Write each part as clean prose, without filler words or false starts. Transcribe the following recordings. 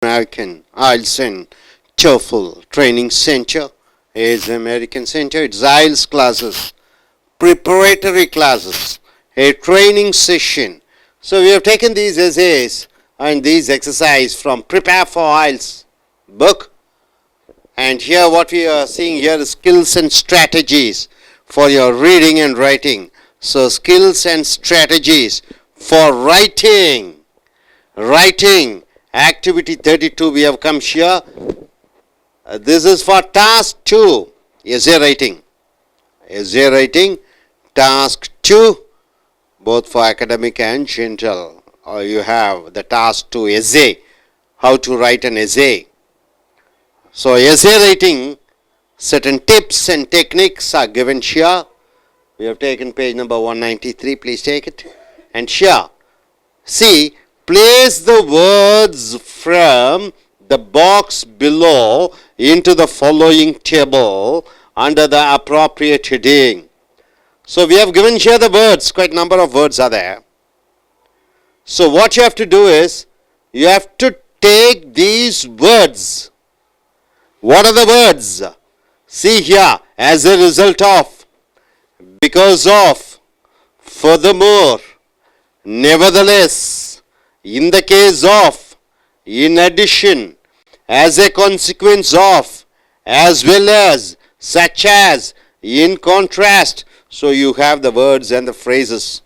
American I.E.L.T.S and TOEFL training center is American center. It's I.E.L.T.S classes, preparatory classes, a training session. So we have taken these essays and these exercises from Prepare for I.E.L.T.S book. And here what we are seeing here is skills and strategies for your reading and writing. So skills and strategies for writing. Activity 32 we have come here. This is for task 2, essay writing. Task 2, both for academic and general. You have the task 2 essay, how to write an essay. So essay writing, certain tips and techniques are given here. We have taken page number 193, please take it. And here, see, place the words from the box below into the following table under the appropriate heading. So we have given here the words, quite a number of words are there. So what you have to do is, you have to take these words. What are the words? See here, as a result of, because of, furthermore, nevertheless, in the case of, in addition, as a consequence of, as well as, such as, in contrast. So you have the words and the phrases.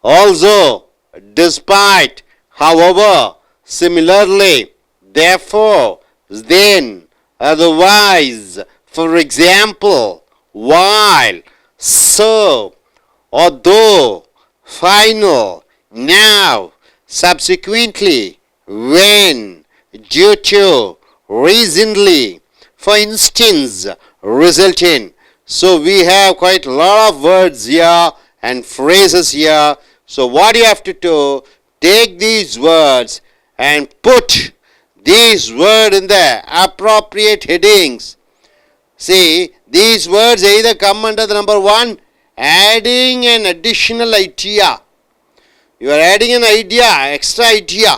Also, despite, however, similarly, therefore, then, otherwise, for example, while, so, although, final, now, subsequently, when, due to, recently, for instance, result in. So we have quite a lot of words here and phrases here. So what you have to do, take these words and put these words in the appropriate headings. See, these words either come under the number 1, adding an additional idea. You are adding an idea, extra idea.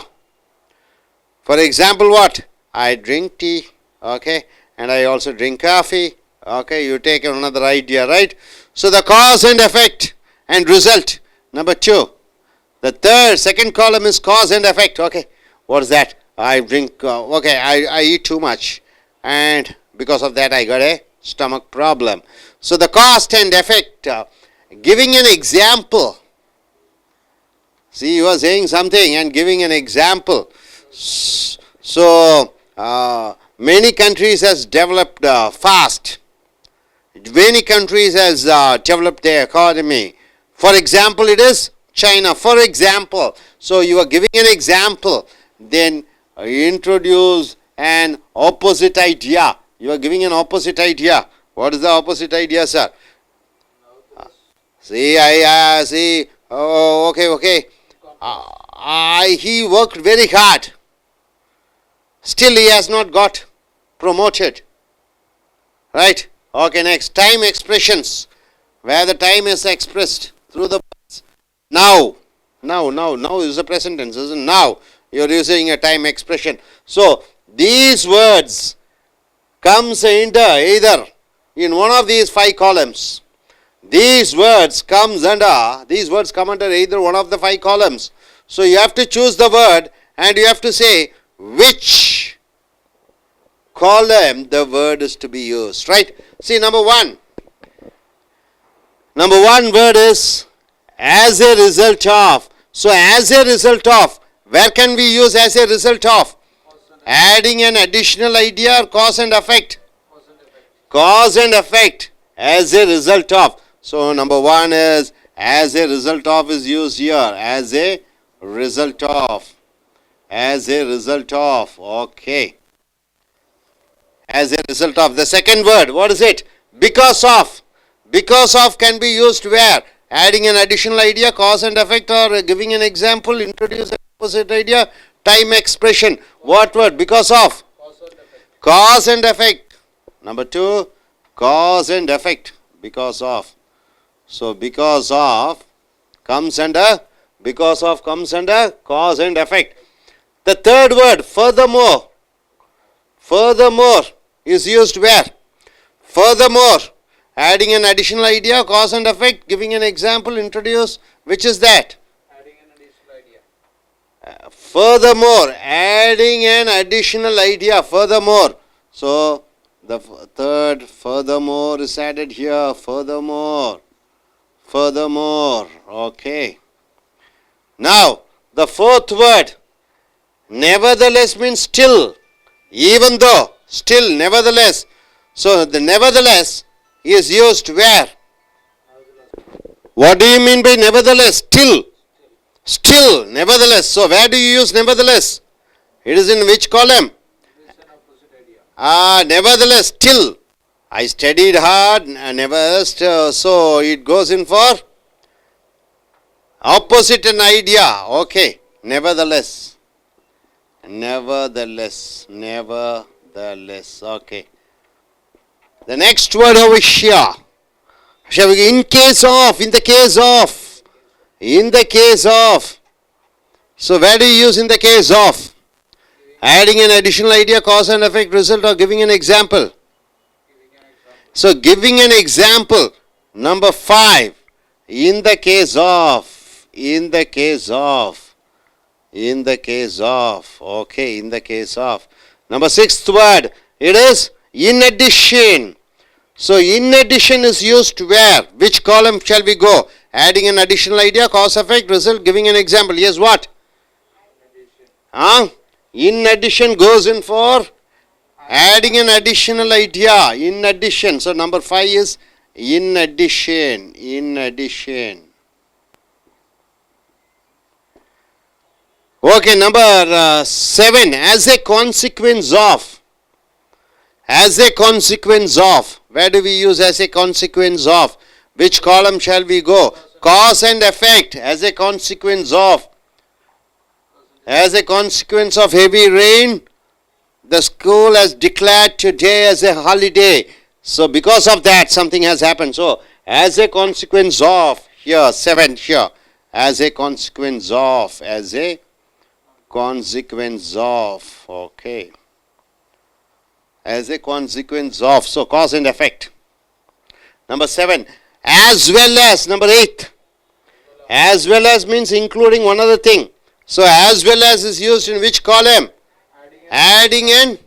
For example, what? I drink tea, okay, and I also drink coffee, okay, you take another idea, right? So the cause and effect and result, number 2. The second column is cause and effect, okay. What is that? I drink, I eat too much, and because of that I got a stomach problem. So the cause and effect, giving an example. See, you are saying something and giving an example. So, many countries has developed fast. Many countries has developed their economy. For example, it is China. For example, so you are giving an example. Then introduce an opposite idea. You are giving an opposite idea. What is the opposite idea, sir? See, see. Oh, okay. He worked very hard. Still he has not got promoted. Right? Okay, next. Time expressions. Where the time is expressed through the words. Now is the present tense, isn't it? Now. You are using a time expression. So, these words comes under either in one of these 5 columns. These words come under either one of the 5 columns. So you have to choose the word and you have to say which column the word is to be used, right? See, number 1 word is as a result of. So as a result of, where can we use as a result of? Adding an additional idea or cause and effect? Cause and effect as a result of. So number 1 is as a result of is used here. As a result of. Okay. As a result of. The second word, what is it? Because of. Because of can be used where? Adding an additional idea, cause and effect, or giving an example, introduce an opposite idea, time expression. What word? Because of. Cause and effect. Number 2, cause and effect. Because of. So because of comes under cause and effect. The third word, furthermore. Furthermore is used where? Furthermore. Adding an additional idea, cause and effect, giving an example, introduce. Which is that? Adding an additional idea. Furthermore, adding an additional idea, furthermore. So, the third furthermore is added here, furthermore. Furthermore, okay. Now, the fourth word, nevertheless means still, even though, still, nevertheless. So, the nevertheless is used where? What do you mean by nevertheless? Still. Still, nevertheless. So, where do you use nevertheless? It is in which column? It is an opposite idea. Nevertheless, still. I studied hard, so it goes in for opposite an idea. Okay, nevertheless. Nevertheless, nevertheless. Okay. The next word over here. Shall we, in case of, in the case of, in the case of. So where do you use in the case of? Adding an additional idea, cause and effect, result, or giving an example. So giving an example. Number 5. In the case of. In the case of. In the case of. Okay, in the case of. Number 6th word. It is in addition. So in addition is used where? Which column shall we go? Adding an additional idea, cause, effect, result, giving an example. Yes, what? In addition goes in for adding an additional idea. In addition. So number 5 is in addition. In addition. Okay, number 7. As a consequence of. As a consequence of. Where do we use as a consequence of? Which column shall we go? Cause and effect. As a consequence of. As a consequence of heavy rain, the school has declared today as a holiday. So because of that, something has happened. So as a consequence of, here, 7 here. As a consequence of. As a consequence of. Okay. As a consequence of. So cause and effect. Number 7. As well as. Number 8. As well as means including one other thing. So as well as is used in which column? Adding an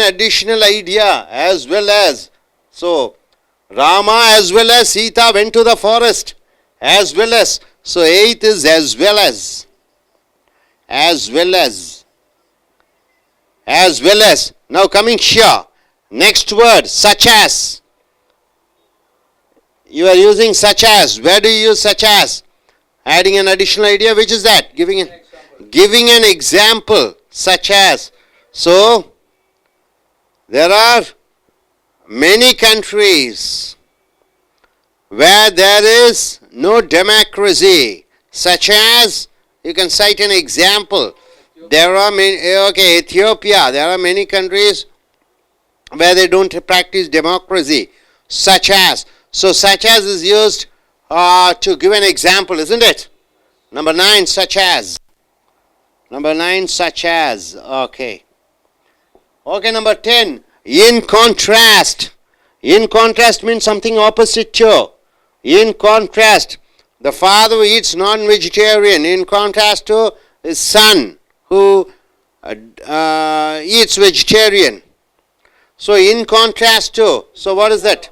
additional idea. As well as. So Rama as well as Sita went to the forest. As well as. So 8th is as well as. As well as. As well as. Now coming here. Next word, such as. You are using such as. Where do you use such as? Adding an additional idea. Which is that? Giving an example. Such as. So, there are many countries where there is no democracy. Such as, you can cite an example. There are many, okay, Ethiopia. There are many countries where they don't practice democracy. Such as. So, such as is used to give an example, isn't it? Number 9, such as. Number 9, such as. Okay. Okay, number 10, in contrast. In contrast means something opposite to. In contrast, the father who eats non-vegetarian. In contrast to his son who eats vegetarian. So, in contrast to. So, what is that?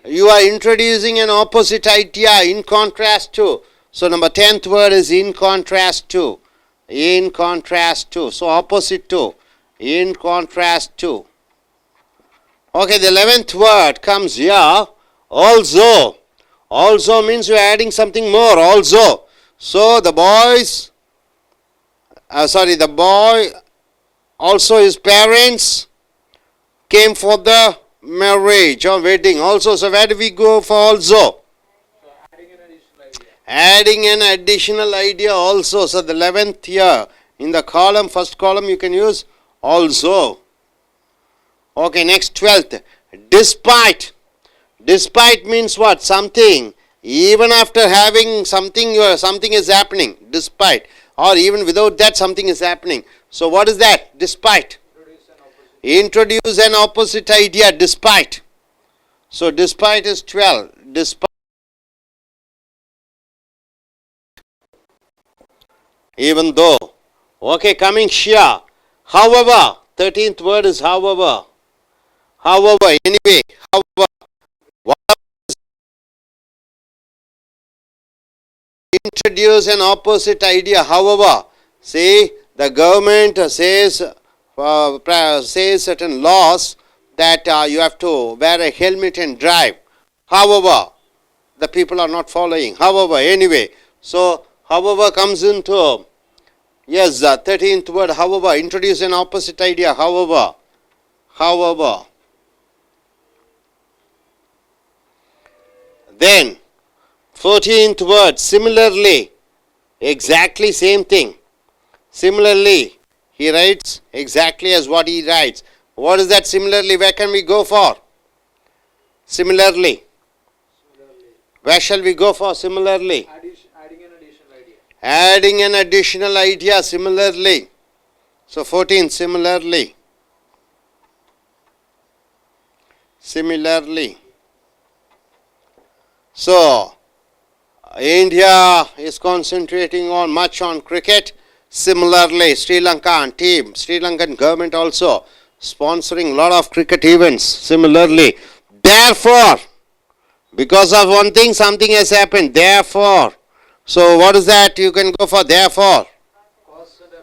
You are introducing an opposite idea in contrast to. So number 10th word is in contrast to. In contrast to. So opposite to. In contrast to. Okay, the 11th word comes here. Also. Also means you are adding something more. Also. So the boys. The boy. Also his parents came for the marriage or wedding also. So where do we go for also? So adding an additional idea also. So the 11th here in the column, first column you can use also. Okay, next 12th. Despite. Despite means what? Something. Even after having something, something is happening. Despite. or even without that something is happening. So what is that? Despite. Introduce an opposite idea, despite. So despite is 12. Despite. Even though. Okay, coming here. However. 13th word is however. However, anyway, however. Introduce an opposite idea. However, see, the government says certain laws that you have to wear a helmet and drive. However, the people are not following. However, anyway, so however comes into, yes, the 13th word, however, introduce an opposite idea. However, then 14th word, similarly, exactly same thing. Similarly, he writes exactly as what he writes. What is that similarly? Where can we go for? Similarly. Where shall we go for similarly? Adding an additional idea. Adding an additional idea similarly. So 14, similarly. Similarly. So, India is concentrating on much on cricket. Similarly, Sri Lankan team, Sri Lankan government also sponsoring a lot of cricket events. Similarly, therefore, because of one thing, something has happened. Therefore, so what is that? You can go for therefore.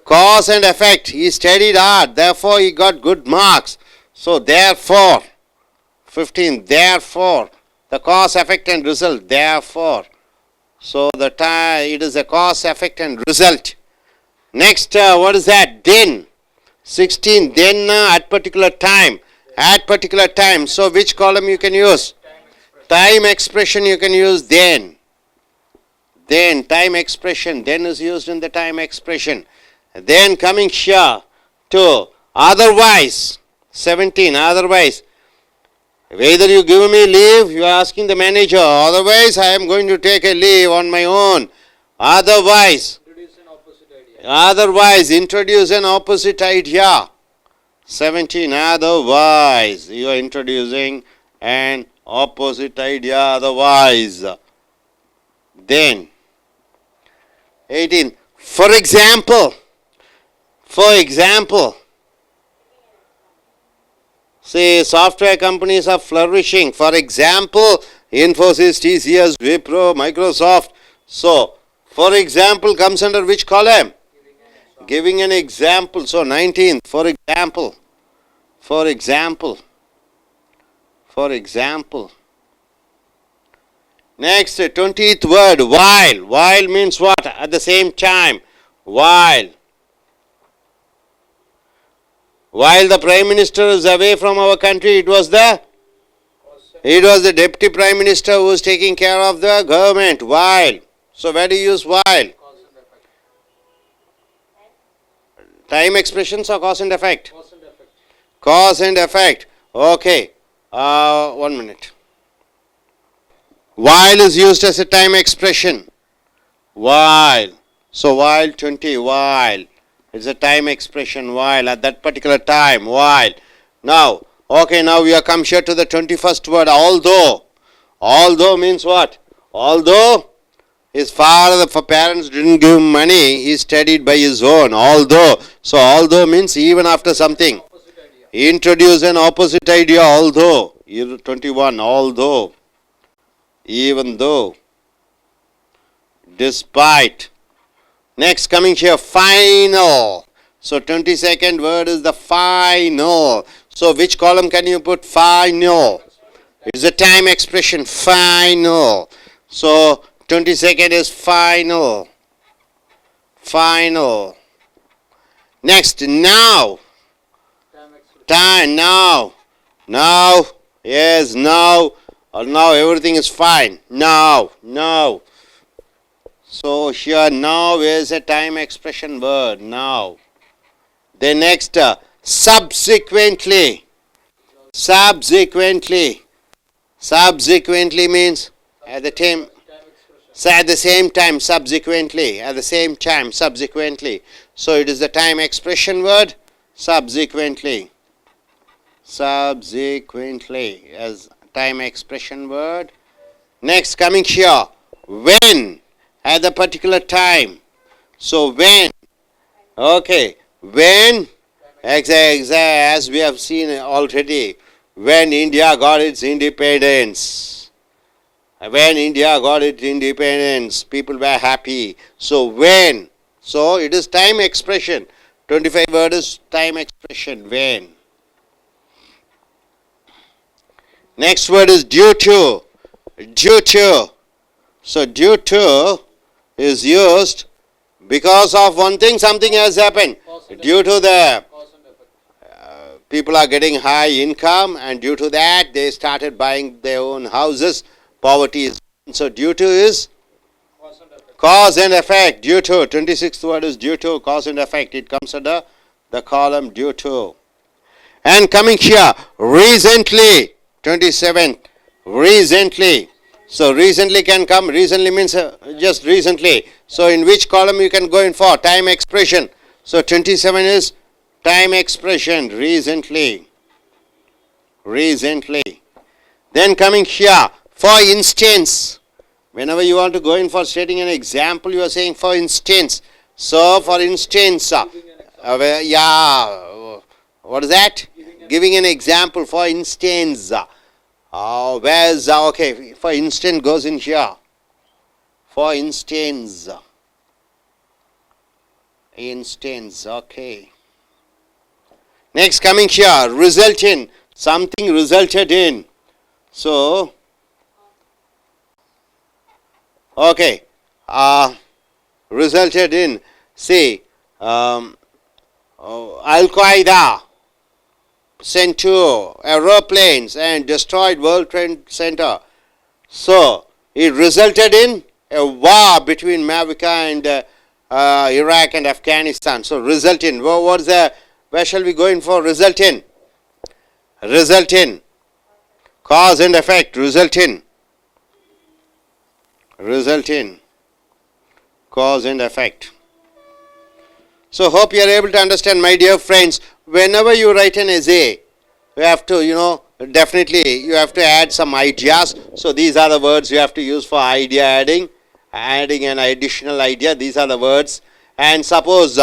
Cause and effect. He studied hard. Therefore, he got good marks. So therefore, 15. Therefore, the cause, effect, and result. Therefore. So the time it is a cause, effect, and result. Next, what is that? Then. 16. Then at particular time. At particular time. So which column you can use? Time expression you can use then. Then time expression. Then is used in the time expression. Then coming here to otherwise. 17. Otherwise. Whether you give me leave, you are asking the manager. Otherwise, I am going to take a leave on my own. Otherwise. Introduce an opposite idea. Otherwise, introduce an opposite idea. 17. Otherwise, you are introducing an opposite idea. Otherwise. Then. 18. For example. For example. Say software companies are flourishing. For example, Infosys, TCS, Wipro, Microsoft. So, for example comes under which column? Giving an example. So, 19th, for example. For example. For example. Next, 20th word, while. While means what? At the same time. While. While the Prime Minister is away from our country, it was the Deputy Prime Minister who was taking care of the government. While. So where do you use while? Cause and effect. Time expressions or cause and effect? Cause and effect. Cause and effect. Okay. 1 minute. While is used as a time expression. While. So while 20. While. It's a time expression, while, at that particular time, while. Now, okay, now we have come here to the 21st word, although. Although means what? Although his father, the parents didn't give him money, he studied by his own, although. So, although means even after something. Opposite idea. Introduce an opposite idea, although. 21, although. Even though. Despite. Next coming here, final. So 22nd word is the final. So which column can you put? Final. It's a time expression, final. So 22nd is final. Final. Next, now. Time expression. Time, now. Now. Yes, now. Now everything is fine. Now. Now. So here now is a time expression word, now. The next, subsequently. Subsequently. Subsequently means at the time. Time expression. So at the same time, subsequently. At the same time, subsequently. So it is the time expression word, subsequently. Subsequently as time expression word. Next, coming here, when, at the particular time. So when, okay, when, as we have seen already, when India got its independence. When India got its independence, people were happy. So when, so it is time expression. 25 word is time expression, when. Next word is due to. Due to. So due to is used because of one thing, something has happened. Due to the Cause and effect. people are getting high income, and due to that they started buying their own houses. Poverty is, so due to is Cause and effect. cause and effect. Due to, 26th word is due to, cause and effect. It comes under the column due to. And coming here, recently, 27th, recently. So recently can come, recently means just recently. So in which column you can go in for? Time expression. So 27 is time expression, recently. Recently. Then coming here, for instance. Whenever you want to go in for stating an example, you are saying for instance. So for instance, yeah, what is that? Giving an example, for instance. Where's, okay, for instance goes in here. For instance. Instance, okay. Next coming here, result in. Something resulted in. So, okay, resulted in, say, Al-Qaeda sent two aeroplanes and destroyed World Trade Center. So, it resulted in a war between America and Iraq and Afghanistan. So, result in, what's the, where shall we go in for result in? Result in, cause and effect, result in. Result in, cause and effect. So hope you are able to understand, my dear friends. Whenever you write an essay, you have to, definitely you have to add some ideas. So these are the words you have to use for idea adding an additional idea. These are the words. And suppose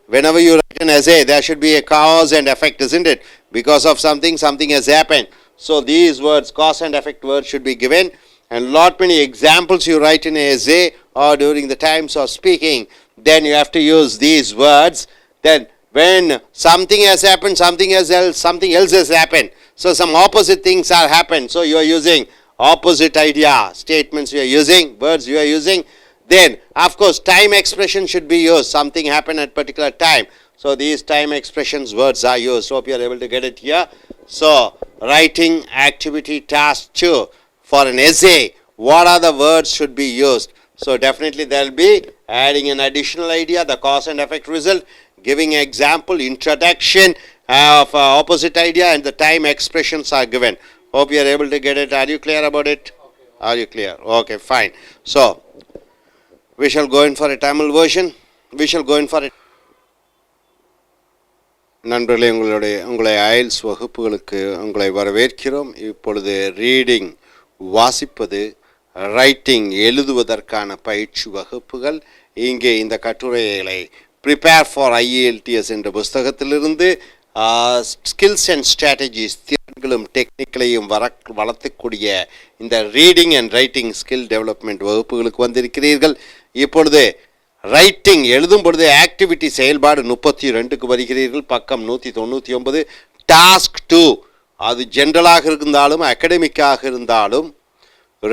whenever you write an essay, there should be a cause and effect, isn't it? Because of something, something has happened. So these words, cause and effect words, should be given. And lot many examples you write in an essay or during the times of speaking, then you have to use these words. Then when something has happened, something else has happened. So some opposite things are happened. So you are using opposite idea statements, you are using words, you are using. Then of course time expression should be used. Something happened at particular time. So these time expressions words are used. Hope you are able to get it here. So writing activity task 2. For an essay, what are the words should be used? So definitely there will be adding an additional idea, the cause and effect result, giving example, introduction of opposite idea, and the time expressions are given. Hope you are able to get it. Are you clear about it? Okay. Are you clear? Okay, fine. So we shall go in for a Tamil version. We shall go in for it. நண்பர்களே, உங்களை IELTS வகுப்புகளுக்கு உங்களை வரவேற்கிறோம். இப்பொழுது reading வாசிப்பது, writing எழுதுவதற்கான பயிற்சி வகுப்புகள். இங்கே இந்த கட்டுரைகளை ப்ரிப்பேர் ஃபார் I.E.L.T.S என்ற புஸ்தகத்திலிருந்து ஸ்கில்ஸ் அண்ட் ஸ்ட்ராட்டஜிஸ், திறன்களும் டெக்னிக்களையும் வளர்த்தக்கூடிய இந்த reading and writing skill development வகுப்புகளுக்கு வந்திருக்கிறீர்கள். இப்பொழுது ரைட்டிங் எழுதும் பொழுது ஆக்டிவிட்டி செயல்பாடு 32க்கு வருகிறீர்கள். பக்கம் 199. டாஸ்க் 2, அது ஜென்ரலாக இருந்தாலும் அகடமிக்காக இருந்தாலும்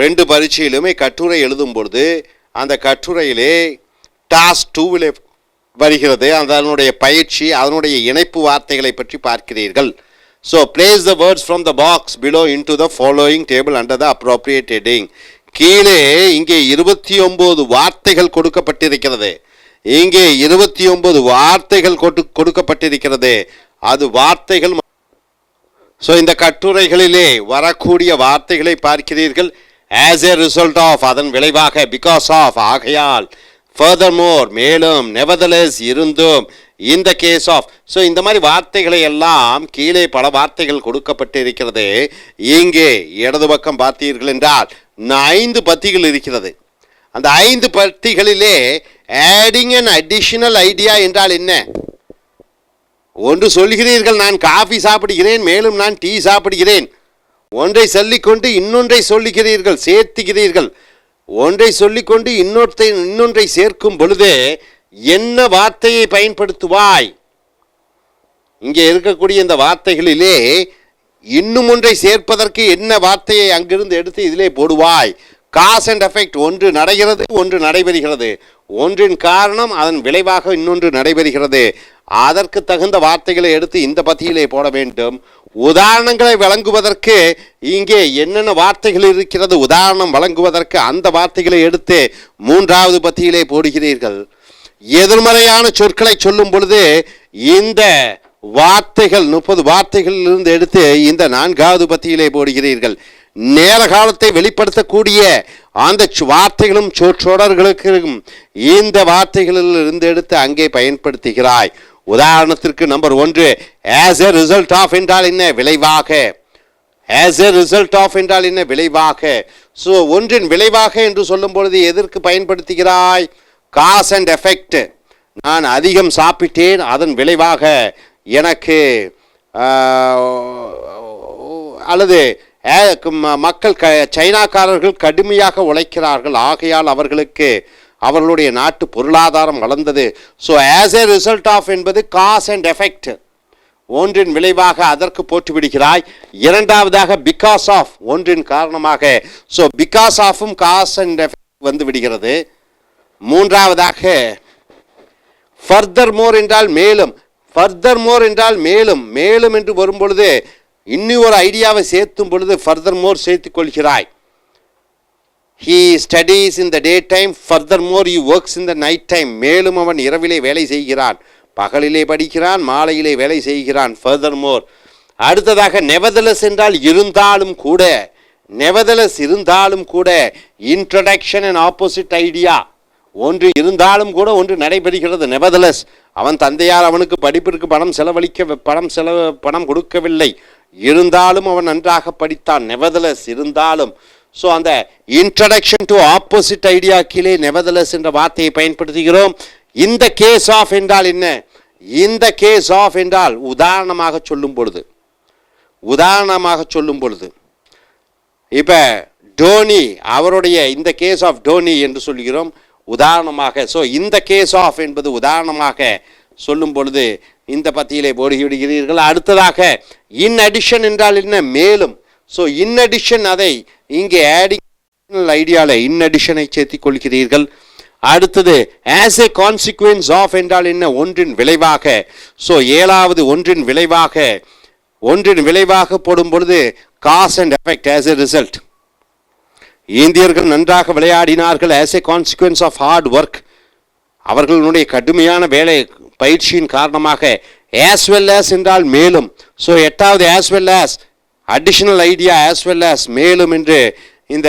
2 பரீட்சையிலுமே கட்டுரை எழுதும் பொழுது அந்த கட்டுரையிலே டாஸ்க் 2 வருகிறது. அதனுடைய பயிற்சி, அதனுடைய இணைப்பு வார்த்தைகளை பற்றி பார்க்கிறீர்கள். So place the words from the box below into the following table under the appropriate heading. கீழே இங்கே 29 வார்த்தைகள் கொடுக்கப்பட்டிருக்கிறது. இங்கே 29 வார்த்தைகள் கொடுக்கப்பட்டிருக்கிறது. அது வார்த்தைகள். ஸோ இந்த கட்டுரைகளிலே வரக்கூடிய வார்த்தைகளை பார்க்கிறீர்கள். as a result of அதன் விளைவாக, because of ஆகையால், furthermore மேலும், nevertheless இருந்தும், in the case of. So இந்த மாதிரி வார்த்தைகளை எல்லாம் கீழே பல வார்த்தைகள் கொடுக்கப்பட்டு இருக்கிறது. இங்கே இடது பக்கம் பார்த்தீர்கள் என்றால் 5 பத்திகள் இருக்கிறது. அந்த 5 பத்திகளிலே adding an additional idea என்றால் என்ன? ஒன்று சொல்கிறீர்கள், நான் காஃபி சாப்பிடுகிறேன், மேலும் நான் டீ சாப்பிடுகிறேன். ஒன்றை சொல்லிக்கொண்டு இன்னொன்றை சொல்லுகிறீர்கள், சேர்த்துகிறீர்கள். ஒன்றை சொல்லிக்கொண்டு இன்னொன்றை சேர்க்கும் பொழுது என்ன வார்த்தையை பயன்படுத்துவாய்? இங்கே இருக்கக்கூடிய இந்த வார்த்தைகளிலே இன்னும் ஒன்றை சேர்ப்பதற்கு என்ன வார்த்தையை அங்கிருந்து எடுத்து இதிலே போடுவாய்? Cos and effect. ஒன்று நடக்கிறது, ஒன்று நடைபெறுகிறது. ஒன்றின் காரணம், அதன் விளைவாக இன்னொன்று நடைபெறுகிறது. அதற்கு தகுந்த வார்த்தைகளை எடுத்து இந்த பத்தியிலே போட வேண்டும். உதாரணங்களை வழங்குவதற்கு இங்கே என்னென்ன வார்த்தைகள் இருக்கிறது, உதாரணம் வழங்குவதற்கு அந்த வார்த்தைகளை எடுத்து 3வது பத்தியிலே போடுகிறீர்கள். எதிர்மறையான சொற்களை சொல்லும் பொழுது இந்த வார்த்தைகள் 30 வார்த்தைகளிலிருந்து எடுத்து இந்த 4வது பத்தியிலே போடுகிறீர்கள். நேர காலத்தை வெளிப்படுத்தக்கூடிய அந்த வார்த்தைகளும் சொற்றொடர்களுக்கும் இந்த வார்த்தைகளில் இருந்து எடுத்து அங்கே பயன்படுத்துகிறாய். உதாரணத்திற்கு number 1, as a result of என்றால் என்ன? விளைவாக. as a result of என்றால் என்ன? விளைவாக. ஸோ ஒன்றின் விளைவாக என்று சொல்லும் பொழுது எதற்கு பயன்படுத்துகிறாய்? Cos and effect. நான் அதிகம் சாப்பிட்டேன், அதன் விளைவாக எனக்கு அல்லது மக்கள் சைனாக்காரர்கள் கடுமையாக உழைக்கிறார்கள், ஆகையால் அவர்களுக்கு அவர்களுடைய நாட்டு பொருளாதாரம் வளர்ந்தது. So as a result of என்பது காஸ் அண்ட் எஃபெக்ட், ஒன்றின் விளைவாக, அதற்கு போட்டு விடுகிறாய். 2வதாக பிகாஸ் ஆஃப், ஒன்றின் காரணமாக. ஸோ பிகாஸ் ஆஃபும் காஸ் அண்ட் எஃபெக்ட் வந்து விடுகிறது. 3வதாக ஃபர்தர் மோர் என்றால் மேலும். ஃபர்தர் மோர் என்றால் மேலும். மேலும் என்று வரும் பொழுது இன்னும் ஒரு ஐடியாவை சேர்த்தும் பொழுது ஃபர்தர் மோர் சேர்த்துக் கொள்கிறாய். he studies in the daytime, furthermore he works in the night time. மேலும் அவன் இரவிலே வேலை செய்கிறான், பகலிலே படிக்கிறான், மாலையிலே வேலை செய்கிறான். furthermore. அடுத்ததாக nevertheless என்றால் இருந்தாலும் கூட. nevertheless இருந்தாலும் கூட. introduction and opposite idea. ஒன்று இருந்தாலும் கூட ஒன்று நடைபெறுகிறது. nevertheless அவன் தந்தையார் அவனுக்கு படிப்பிற்கு பணம் கொடுக்கவில்லை, இருந்தாலும் அவன் நன்றாக படித்தான். nevertheless இருந்தாலும். ஸோ அந்த இன்ட்ரடக்ஷன் டு ஆப்போசிட் ஐடியா கீழே nevertheless என்ற வார்த்தையை பயன்படுத்துகிறோம். இந்த கேஸ் ஆஃப் என்றால் என்ன? இந்த கேஸ் ஆஃப் என்றால் உதாரணமாக சொல்லும் பொழுது. உதாரணமாக சொல்லும் பொழுது இப்போ டோனி, அவருடைய இந்த கேஸ் ஆஃப் டோனி என்று சொல்கிறோம் உதாரணமாக. ஸோ இந்த கேஸ் ஆஃப் என்பது உதாரணமாக சொல்லும் பொழுது இந்த பத்தியிலே போடுகிறீர்கள். அடுத்ததாக இன் அடிஷன் என்றால் என்ன? மேலும். ஸோ இன் அடிஷன், அதை இங்கே ஆடிங் ஐடியாவில் இன் அடிஷனை சேர்த்திக் கொள்கிறீர்கள். அடுத்தது ஆஸ் ஏ கான்சிக்வன்ஸ் ஆஃப் என்றால் என்ன? ஒன்றின் விளைவாக. ஸோ 7வது ஒன்றின் விளைவாக. ஒன்றின் விளைவாக போடும் பொழுது cause and effect, as a result. இந்தியர்கள் நன்றாக விளையாடினார்கள், as a consequence of hard work. அவர்களுடைய கடுமையான வேலை பயிற்சியின் காரணமாக. as well as என்றால் மேலும். ஸோ 8வது as well as additional idea, as well as மேலும் என்று இந்த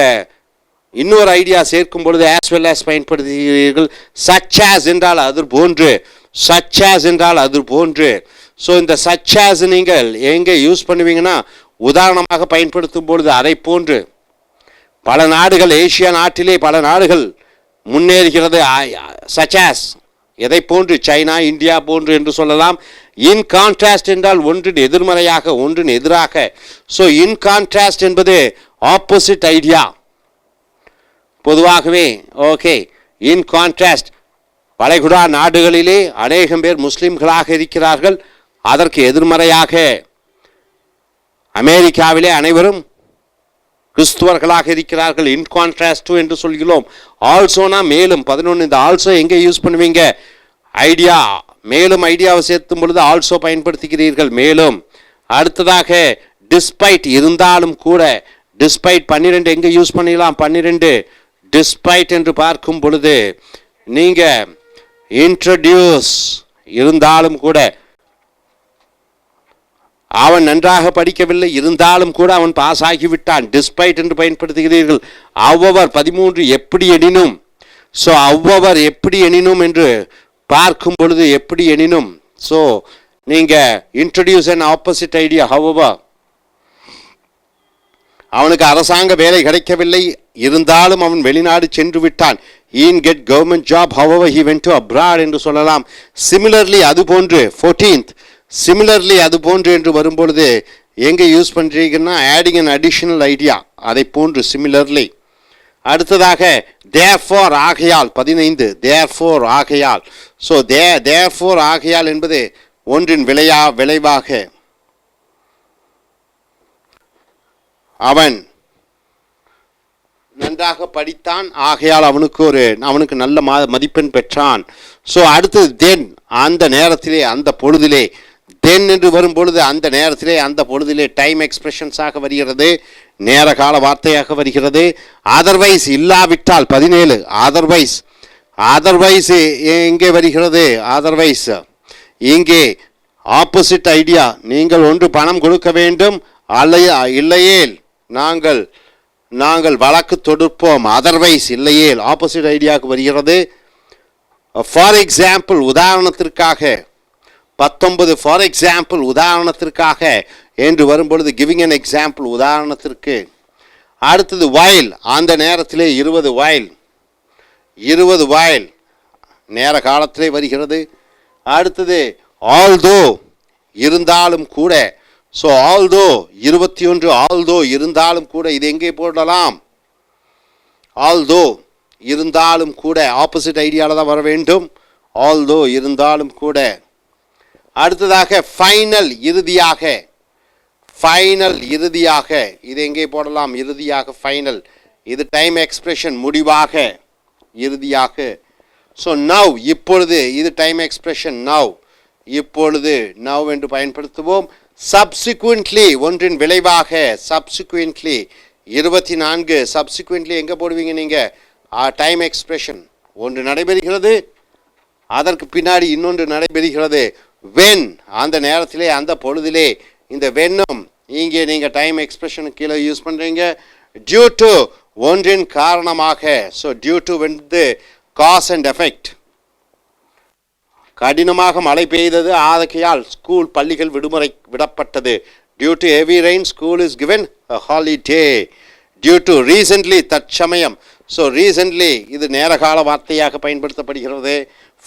இன்னொரு ஐடியா சேர்க்கும் பொழுது as well as பயன்படுத்துகிறீர்கள். such as என்றால் அது போன்று. such as என்றால் அது போன்று. ஸோ இந்த such as நீங்கள் எங்கே யூஸ் பண்ணுவீங்கன்னா உதாரணமாக பயன்படுத்தும் பொழுது அதை போன்று. பல நாடுகள், ஏசியா நாட்டிலே பல நாடுகள் முன்னேறுகிறது. such as எதை போன்று? சைனா, இந்தியா போன்று என்று சொல்லலாம். இன் கான்ட்ராஸ்ட் என்றால் ஒன்றின் எதிர்மறையாக, ஒன்றின் எதிராக. ஸோ இன் கான்ட்ராஸ்ட் என்பது ஆப்போசிட் ஐடியா பொதுவாகவே. ஓகே, இன் கான்ட்ராஸ்ட். வளைகுடா நாடுகளிலே அநேகம் பேர் முஸ்லிம்களாக இருக்கிறார்கள், அதற்கு எதிர்மறையாக அமெரிக்காவிலே அனைவரும் கிறிஸ்துவர்களாக இருக்கிறார்கள். இன் கான்ட்ராஸ்ட் டு என்று சொல்கிறோம். ஆல்சோனா மேலும். 11 இந்த ஆல்சோ எங்கே யூஸ் பண்ணுவீங்க? ஐடியா, மேலும் ஐடியாவை சேர்த்தும் பொழுது ஆல்சோ பயன்படுத்துகிறீர்கள், மேலும். அடுத்ததாக டிஸ்பைட், இருந்தாலும் கூட. டிஸ்பைட் 12 எங்கே யூஸ் பண்ணிடலாம்? 12 டிஸ்பைட் என்று பார்க்கும் பொழுது நீங்கள் இன்ட்ரடியூஸ், இருந்தாலும் கூட. அவன் நன்றாக படிக்கவில்லை, இருந்தாலும் கூட அவன் பாஸ் ஆகிவிட்டான். டிஸ்பைட் என்று பயன்படுத்துகிறீர்கள். அவ்வவர் 13 எப்படி எனினும். ஸோ அவ்வவர் எப்படி எனினும் என்று பார்க்கும் பொழுது எப்படி எனினும். ஸோ நீங்கள் introduce an opposite idea. However அவனுக்கு அரசாங்க வேலை கிடைக்கவில்லை, இருந்தாலும் அவன் வெளிநாடு சென்று விட்டான். ஈன் get government job, however he went to abroad என்று சொல்லலாம். சிமிலர்லி அது போன்று 14th சிமிலர்லி அது போன்று என்று வரும்பொழுது எங்கே யூஸ் பண்ணுறீங்கன்னா ஆடிங் அன் அடிஷனல் ஐடியா. அதை போன்று சிமிலர்லி. அடுத்ததாக தேர்ஃபோர் ஆகையால் 15 தேர்ஃபோர் ஆகையால். ஸோ தேர்ஃபோர் ஆகையால் என்பது ஒன்றின் விளைவாக. அவன் நன்றாக படித்தான், ஆகையால் அவனுக்கு நல்ல மதிப்பெண் பெற்றான். ஸோ அடுத்தது தென், அந்த நேரத்திலே அந்த பொழுதிலே. தென் என்று வரும் பொழுது அந்த நேரத்திலே அந்த பொழுதிலே டைம் எக்ஸ்பிரஷன்ஸாக வருகிறது, நேர கால வார்த்தையாக வருகிறது. அதர்வைஸ் இல்லாவிட்டால் 17 அதர்வைஸ். அதர்வைஸ் எங்கே வருகிறது? அதர்வைஸ் இங்கே ஆப்போசிட் ஐடியா. நீங்கள் ஒன்று பணம் கொடுக்க வேண்டும், இல்லையேல் நாங்கள் வழக்கு தொடுப்போம். அதர்வைஸ் இல்லையேல் ஆப்போசிட் ஐடியாவுக்கு வருகிறது. ஃபார் எக்ஸாம்பிள் உதாரணத்திற்காக 19 ஃபார் எக்ஸாம்பிள் உதாரணத்திற்காக என்று வரும்பொழுது கிவிங் அன் எக்ஸாம்பிள் உதாரணத்திற்கு. அடுத்தது வைல், அந்த நேரத்திலே 20 வைல் நேர காலத்திலே வருகிறது. அடுத்தது ஆல்தோ இருந்தாலும் கூட. ஸோ ஆல்தோ 21 ஆல்தோ இருந்தாலும் கூட. இது எங்கே போடலாம்? ஆல்தோ இருந்தாலும் கூட ஆப்போசிட் ஐடியாவில் தான் வர வேண்டும். ஆல்தோ இருந்தாலும் கூட. அடுத்ததாக ஃபைனல் இறுதியாக. ஃபைனல் இறுதியாக இது எங்கே போடலாம்? இறுதியாக ஃபைனல். இது டைம் எக்ஸ்பிரஷன் முடிவாக இறுதியாக. ஸோ நவ் இப்பொழுது இது டைம் எக்ஸ்பிரஷன் நவ் இப்பொழுது நவ் என்று பயன்படுத்துவோம். சப்சிக்வெண்ட்லி ஒன்றின் விளைவாக. சப்சிக்வெண்ட்லி 24 சப்சிக்வெண்ட்லி எங்கே போடுவீங்க நீங்கள்? டைம் எக்ஸ்பிரஷன் ஒன்று நடைபெறுகிறது, அதற்கு பின்னாடி இன்னொன்று நடைபெறுகிறது. வென் அந்த நேரத்திலே அந்த பொழுதிலே. இந்த வென்னும் இங்கே நீங்கள் டைம் எக்ஸ்பிரஷனுக்கு கீழே யூஸ் பண்ணுறீங்க. டியூ டு ஒன்றின் காரணமாக. ஸோ டியூ டு வந்து காஸ் அண்ட் எஃபெக்ட். கடினமாக மழை பெய்தது, ஆகையால் பள்ளிகள் விடப்பட்டது. Due to heavy rain school is given holiday. Due to recently தற்சமயம். ஸோ ரீசன்ட்லி இது நேரகால வார்த்தையாக பயன்படுத்தப்படுகிறது.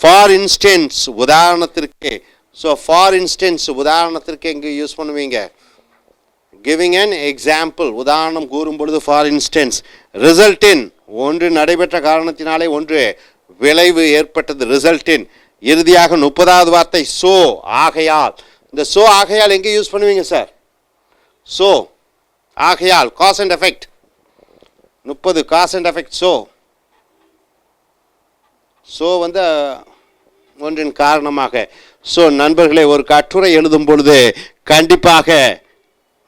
ஃபார் இன்ஸ்டன்ஸ் உதாரணத்திற்கு. ஸோ ஃபார் இன்ஸ்டன்ஸ் உதாரணத்திற்கு எங்கே யூஸ் பண்ணுவீங்க? கிவிங் அன் எக்ஸாம்பிள் உதாரணம் கூறும் பொழுது ஃபார் இன்ஸ்டன்ஸ். ரிசல்ட் இன் ஒன்று நடைபெற்ற காரணத்தினாலே ஒன்று விளைவு ஏற்பட்டது. Result in. இறுதியாக 30வது வார்த்தை சோ ஆகையால். இந்த சோ ஆகையால் எங்கே யூஸ் பண்ணுவீங்க சார்? சோ ஆகையால் cause and effect. 30 cause and effect. So வந்து ஒன்றின் காரணமாக. ஸோ நண்பர்களே, ஒரு கட்டுரை எழுதும் பொழுது கண்டிப்பாக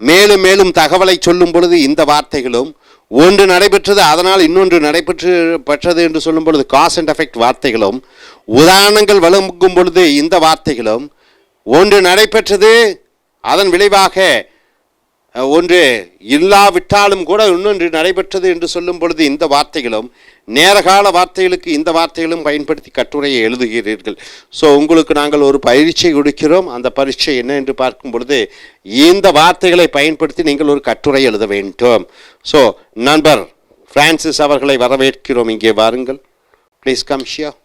மேலும் மேலும் தகவலை சொல்லும் பொழுது இந்த வார்த்தைகளும், ஒன்று நடைபெற்றது அதனால் இன்னொன்று பெற்றது என்று சொல்லும் பொழுது காஸ் அண்ட் எஃபெக்ட் வார்த்தைகளும், உதாரணங்கள் வழங்கும் பொழுது இந்த வார்த்தைகளும், ஒன்று நடைபெற்றது அதன் விளைவாக ஒன்று இல்லாவிட்டாலும் கூட இன்னொன்று நடைபெற்றது என்று சொல்லும் பொழுது இந்த வார்த்தைகளும், நேரகால வார்த்தைகளுக்கு இந்த வார்த்தைகளும் பயன்படுத்தி கட்டுரையை எழுதுகிறீர்கள். ஸோ உங்களுக்கு நாங்கள் ஒரு பரீட்சை கொடுக்கிறோம். அந்த பரீட்சை என்ன என்று பார்க்கும் பொழுது இந்த வார்த்தைகளை பயன்படுத்தி நீங்கள் ஒரு கட்டுரை எழுத வேண்டும். ஸோ நண்பர் பிரான்சிஸ் அவர்களை வரவேற்கிறோம். இங்கே வாருங்கள். Please come here.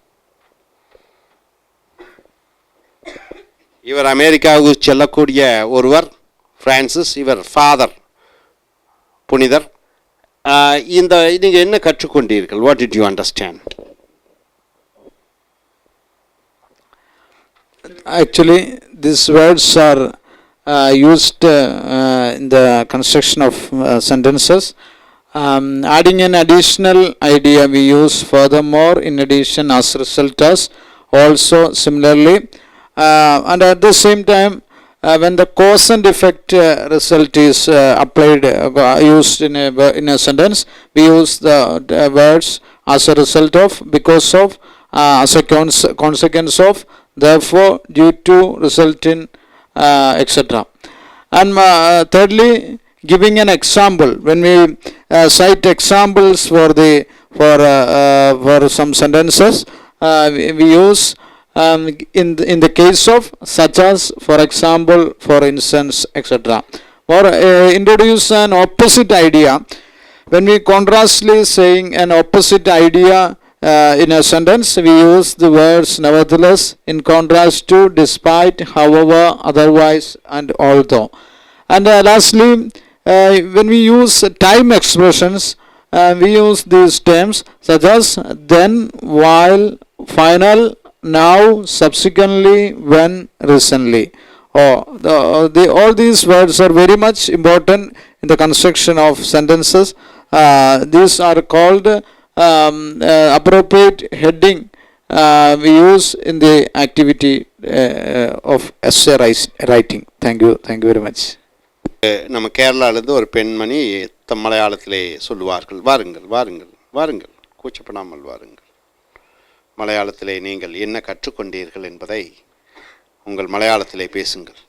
இவர் அமெரிக்காவுக்கு செல்லக்கூடிய ஒருவர். பிரான்சிஸ், இவர் ஃபாதர், புனிதர். இந்த நீங்கள் என்ன கற்றுக்கொண்டீர்கள்? What did you understand? Actually, these words are used in the construction of sentences. Adding an additional idea we use furthermore, in addition, as, result as, also, similarly, and at the same time, when the cause and effect result is applied, used in a sentence, we use the words as a result of, because of, as a consequence of, therefore, due to, result in, etc. And thirdly, giving an example. When we cite examples for some sentences, we use in the case of such as, for example, for instance, etc. Or introduce an opposite idea. When we contrastly saying an opposite idea in a sentence, we use the words nevertheless, in contrast to, despite, however, otherwise, and although. And lastly, when we use time expressions, we use these terms such as then, while, final, now, subsequently, when, recently. All these words are very much important in the construction of sentences. These are called appropriate heading we use in the activity of essay writing. Thank you very much. நம்ம கேரளாவிலேருந்து ஒரு பெண்மணி மலையாளத்திலே சொல்லுவார்கள். வாருங்கள் வாருங்கள் வாருங்கள், கூச்சப்படாமல் வாருங்கள். மலையாளத்திலே நீங்கள் என்ன கற்றுக்கொண்டீர்கள் என்பதை உங்கள் மலையாளத்திலே பேசுங்கள்.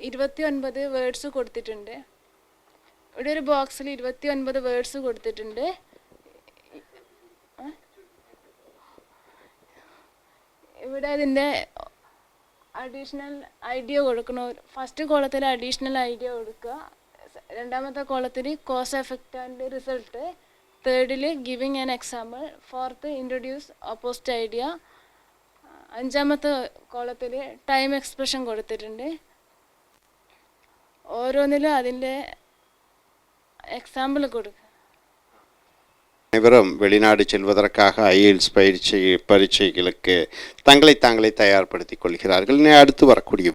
29 വേർഡ്സ് കൊടുത്തിട്ടുണ്ട്. ഇവിടെ ഒരു ബോക്സിൽ 29 വേർഡ്സ് കൊടുത്തിട്ടുണ്ട്. ഇവിടെ അതിൻ്റെ അഡീഷണൽ ഐഡിയ കൊടുക്കണം. ഫസ്റ്റ് കോളത്തിൽ അഡീഷണൽ ഐഡിയ കൊടുക്കുക. രണ്ടാമത്തെ കോളത്തിൽ കോസ് എഫക്റ്റ് ആൻഡ് റിസൾട്ട്. തേർഡിൽ giving an example. Fourth introduce opposite idea. അഞ്ചാമത്തെ കോളത്തിൽ ടൈം എക്സ്പ്രഷൻ കൊടുത്തിട്ടുണ്ട്. ഓരോന്നിലും അതിൻ്റെ எக்ஸாம்பிள் கொடுங்க. அனைவரும் வெளிநாடு செல்வதற்காக IELTS பரீட்சைகளுக்கு தங்களை தாங்களே தயார்படுத்திக் கொள்கிறார்கள். அடுத்து வரக்கூடிய